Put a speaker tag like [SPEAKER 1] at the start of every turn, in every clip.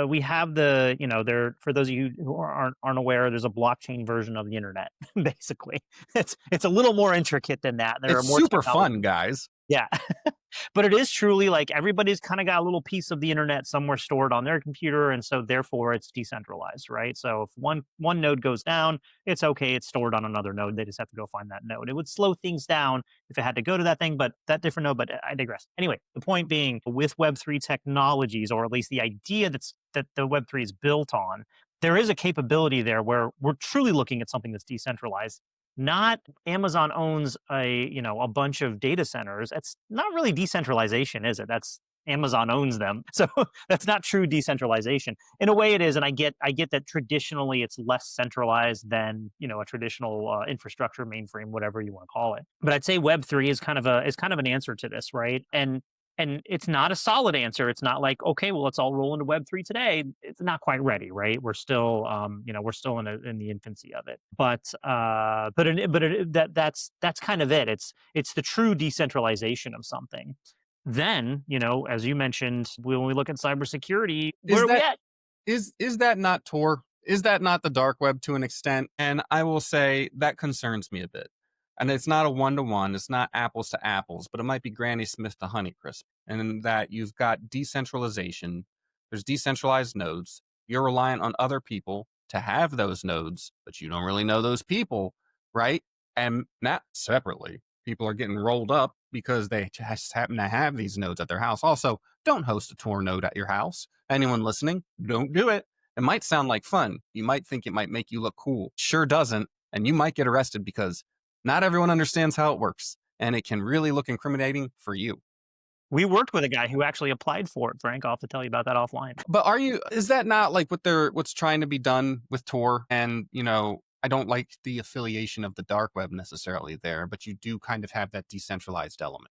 [SPEAKER 1] we have the, there, for those of you who aren't aware, there's a blockchain version of the internet. Basically, it's a little more intricate than that. There are
[SPEAKER 2] It's
[SPEAKER 1] more
[SPEAKER 2] super
[SPEAKER 1] technology.
[SPEAKER 2] fun, guys.
[SPEAKER 1] Yeah. But it is truly like everybody's kind of got a little piece of the internet somewhere stored on their computer, and so therefore it's decentralized, right? So if one node goes down, it's okay, it's stored on another node. They just have to go find that node. It would slow things down if it had to go to that thing, but that different node. But I digress. Anyway, the point being, with Web3 technologies, or at least the idea that the Web3 is built on, there is a capability there where we're truly looking at something that's decentralized. Not Amazon owns a bunch of data centers. It's not really decentralization, is it? That's Amazon owns them. So that's not true decentralization. In a way it is, and I get that traditionally it's less centralized than, a traditional infrastructure, mainframe, whatever you want to call it. But I'd say Web3 is kind of an answer to this, right? And it's not a solid answer. It's not like, okay, well, let's all roll into Web3 today. It's not quite ready, right? We're still, we're still in the infancy of it. That's kind of it. It's the true decentralization of something. Then, as you mentioned, when we look at cybersecurity, where
[SPEAKER 2] Is
[SPEAKER 1] are we
[SPEAKER 2] that
[SPEAKER 1] at?
[SPEAKER 2] is that not Tor? Is that not the dark web to an extent? And I will say that concerns me a bit. And it's not a one-to-one, it's not apples to apples, but it might be Granny Smith to Honeycrisp. And in that you've got decentralization, there's decentralized nodes. You're reliant on other people to have those nodes, but you don't really know those people, right? And not separately. People are getting rolled up because they just happen to have these nodes at their house. Also, don't host a Tor node at your house. Anyone listening, don't do it. It might sound like fun. You might think it might make you look cool. Sure doesn't. And you might get arrested because not everyone understands how it works. And it can really look incriminating for you.
[SPEAKER 1] We worked with a guy who actually applied for it, Frank. I'll have to tell you about that offline.
[SPEAKER 2] But is that not like what's trying to be done with Tor? And, I don't like the affiliation of the dark web necessarily there, but you do kind of have that decentralized element.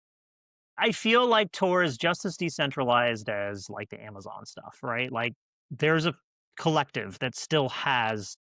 [SPEAKER 1] I feel like Tor is just as decentralized as like the Amazon stuff, right? Like there's a collective that still has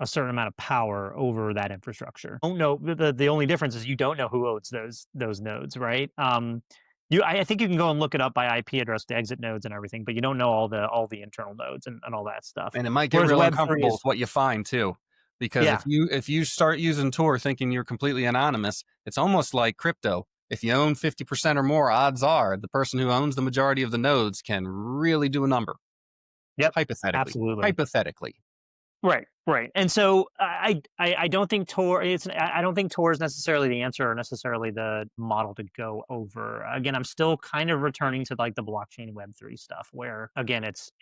[SPEAKER 1] a certain amount of power over that infrastructure. Don't know the only difference is you don't know who owns those nodes, right? I think you can go and look it up by IP address, the exit nodes and everything, but you don't know all the internal nodes and all that stuff.
[SPEAKER 2] And it might get
[SPEAKER 1] Whereas
[SPEAKER 2] real
[SPEAKER 1] Web three
[SPEAKER 2] uncomfortable
[SPEAKER 1] is
[SPEAKER 2] with what you find too. Because
[SPEAKER 1] yeah,
[SPEAKER 2] if you start using Tor thinking you're completely anonymous, it's almost like crypto. If you own 50% or more, odds are the person who owns the majority of the nodes can really do a number.
[SPEAKER 1] yep,
[SPEAKER 2] Hypothetically.
[SPEAKER 1] absolutely.
[SPEAKER 2] Hypothetically.
[SPEAKER 1] Right, right. And so I don't think I don't think Tor is necessarily the answer or necessarily the model to go over. Again, I'm still kind of returning to like the blockchain Web3 stuff where again it's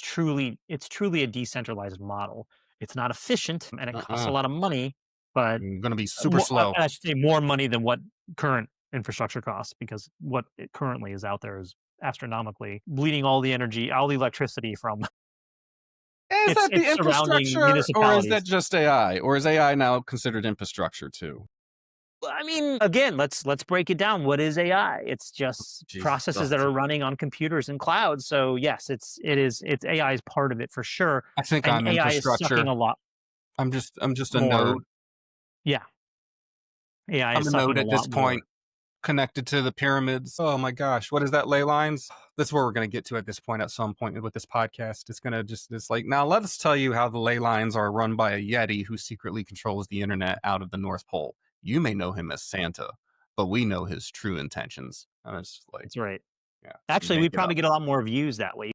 [SPEAKER 1] truly a decentralized model. It's not efficient and it costs a
[SPEAKER 2] Uh-uh.
[SPEAKER 1] lot of money, but
[SPEAKER 2] Going to be super slow.
[SPEAKER 1] I should say more money than what current infrastructure costs because what it currently is out there is astronomically bleeding all the energy, all the electricity from
[SPEAKER 2] Is
[SPEAKER 1] it's
[SPEAKER 2] that the
[SPEAKER 1] it's surrounding
[SPEAKER 2] infrastructure or is that
[SPEAKER 1] municipalities.
[SPEAKER 2] just AI? Or is AI now considered infrastructure too?
[SPEAKER 1] Well, I mean, again, let's break it down. What is AI? It's just
[SPEAKER 2] Jesus,
[SPEAKER 1] processes that are
[SPEAKER 2] Dustin.
[SPEAKER 1] running on computers and clouds. So yes, it's AI is part of it for sure,
[SPEAKER 2] I think
[SPEAKER 1] and
[SPEAKER 2] I'm
[SPEAKER 1] AI is sucking
[SPEAKER 2] infrastructure.
[SPEAKER 1] a lot
[SPEAKER 2] I'm just a
[SPEAKER 1] more.
[SPEAKER 2] node.
[SPEAKER 1] Yeah, AI
[SPEAKER 2] I'm
[SPEAKER 1] is
[SPEAKER 2] a node
[SPEAKER 1] sucking a
[SPEAKER 2] at this
[SPEAKER 1] lot more.
[SPEAKER 2] point, connected to the pyramids. Oh my gosh, what is that ley lines? That's where we're going to get to at this point. At some point with this podcast, it's like, now let us tell you how the ley lines are run by a Yeti who secretly controls the internet out of the North Pole. You may know him as Santa, but we know his true intentions. And it's like,
[SPEAKER 1] That's right.
[SPEAKER 2] yeah, so
[SPEAKER 1] Actually,
[SPEAKER 2] make
[SPEAKER 1] we
[SPEAKER 2] it
[SPEAKER 1] probably
[SPEAKER 2] up.
[SPEAKER 1] get a lot more views that way.